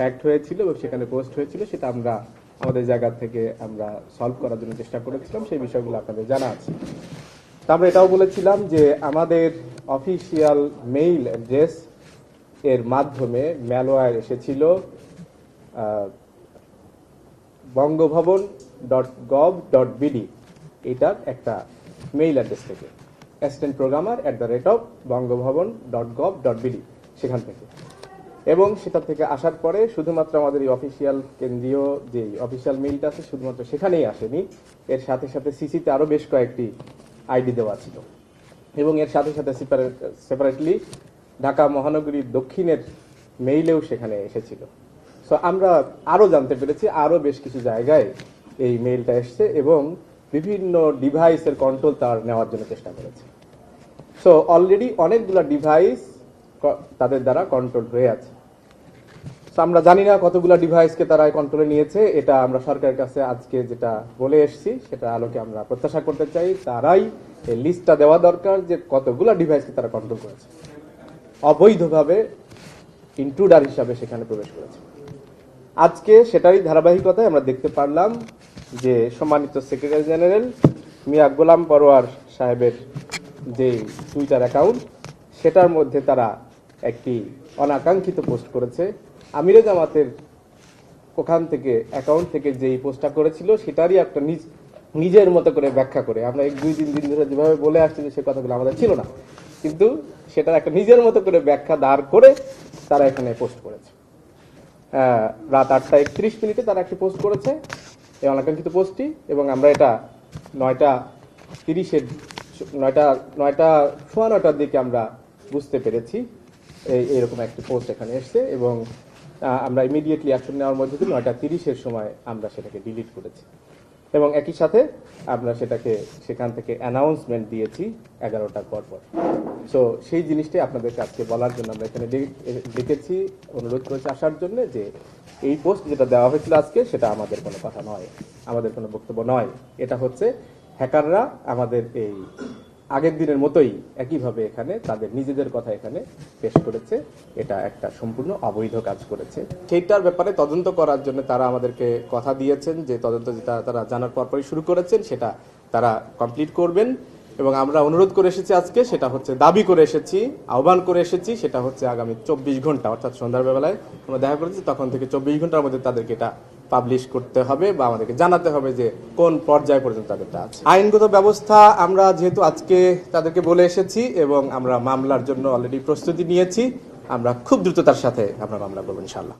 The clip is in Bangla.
ফ্যাক্ট হয়েছিল এবং সেখানে পোস্ট হয়েছিল, সেটা আমরা আমাদের জায়গা থেকে আমরা সলভ করার জন্য চেষ্টা করেছিলাম। সেই বিষয়গুলো আপনাদের জানা আছে। তা আমরা এটাও বলেছিলাম যে আমাদের অফিসিয়াল মেইল অ্যাড্রেস এর মাধ্যমে ম্যালওয়্যার এসেছিল bangabhavan.gov.bd এটার একটা মেইল অ্যাড্রেস থেকে, assistantprogrammer@bangabhavan.gov.bd সেখান থেকে। এবং সেটা থেকে আসার পরে শুধুমাত্র আমাদের এই অফিসিয়াল কেন্দ্রীয় যে অফিসিয়াল মেইলটা আছে শুধুমাত্র সেখানেই আসেনি, এর সাথে সাথে সিসিতে আরও বেশ কয়েকটি আইডি দেওয়া ছিল এবং এর সাথে সাথে সেপারেটলি ঢাকা মহানগরীর দক্ষিণের মেইলেও সেখানে এসেছিল। সো আমরা আরও জানতে পেরেছি আরও বেশ কিছু জায়গায় এই মেইলটা এসছে এবং বিভিন্ন ডিভাইসের কন্ট্রোল তার নেওয়ার জন্য চেষ্টা করেছে। সো অলরেডি অনেকগুলো ডিভাইস তাদের দ্বারা কন্ট্রোল হয়ে আছে। সো আমরা জানি না কতগুলো ডিভাইসকে তারা কন্ট্রোলে নিয়েছে, এটা আমরা সরকারের কাছে আজকে যেটা বলে এসেছি সেটা আলোকে আমরা প্রত্যাশা করতে চাই তারাই এই লিস্টটা দেওয়া দরকার যে কতগুলো ডিভাইসকে তারা কন্ট্রোল করেছে, অবৈধভাবে ইন্ট্রুডার হিসাবে সেখানে প্রবেশ করেছে। আজকে সেটারই ধারাবাহিকতায় আমরা দেখতে পারলাম যে সম্মানিত সেক্রেটারি জেনারেল মিয়া গোলাম পরোয়ার সাহেবের যে টুইটার অ্যাকাউন্ট সেটার মধ্যে তারা একটি অনাকাঙ্ক্ষিত পোস্ট করেছে। আমিরে জামাতের ওখান থেকে অ্যাকাউন্ট থেকে যেই পোস্টটা করেছিল সেটারই একটা নিজের মতো করে ব্যাখ্যা করে, আমরা 1-2-3 দিন ধরে যেভাবে বলে আসছি যে সে কথাগুলো আমাদের ছিল না, কিন্তু সেটার একটা নিজের মতো করে ব্যাখ্যা দাঁড় করে তারা এখানে পোস্ট করেছে। রাত 8:31 তারা একটি পোস্ট করেছে এই অনাকাঙ্ক্ষিত পোস্টটি, এবং আমরা এটা 9:30-9:30 দিকে আমরা বুঝতে পেরেছি এইরকম একটি পোস্ট এখানে এসছে এবং আমরা ইমিডিয়েটলি অ্যাকশন নেওয়ার মধ্যে দিয়ে 9:30 সময় আমরা সেটাকে ডিলিট করেছি এবং একই সাথে আমরা সেটাকে সেখান থেকে অ্যানাউন্সমেন্ট দিয়েছি 11টার পর। সো সেই জিনিসটাই আপনাদের কাছে বলার জন্য আমরা এখানে ডেকেছি, অনুরোধ করেছি আসার জন্য যে এই পোস্ট যেটা দেওয়া হয়েছিল আজকে সেটা আমাদের কোনো কথা নয়, আমাদের কোনো বক্তব্য নয়। এটা হচ্ছে হ্যাকাররা আমাদের এই আগের দিনের মতোই একইভাবে এখানে তাদের নিজেদের কথা এখানে পেশ করেছে, এটা একটা সম্পূর্ণ অবৈধ কাজ করেছে। সেইটার ব্যাপারে তদন্ত করার জন্য তারা আমাদেরকে কথা দিয়েছেন যে তদন্ত যেটা তারা জানার পরপরই শুরু করেছেন সেটা তারা কমপ্লিট করবেন এবং আমরা অনুরোধ করে এসেছি আজকে, সেটা হচ্ছে দাবি করে এসেছি, আহ্বান করে এসেছি, সেটা হচ্ছে আগামী 24 ঘন্টা অর্থাৎ সন্ধ্যার বেলায় আমরা দেখা করেছি তখন থেকে 24 ঘন্টার মধ্যে তাদেরকে এটা পাবলিশ করতে হবে বা আমাদেরকে জানাতে হবে যে কোন পর্যায় পর্যন্ত তাদেরটা আছে। আইনগত ব্যবস্থা আমরা যেহেতু আজকে তাদেরকে বলে এসেছি এবং আমরা মামলার জন্য অলরেডি প্রস্তুতি নিয়েছি, আমরা খুব দ্রুততার সাথে আমরা মামলা করব ইনশাআল্লাহ।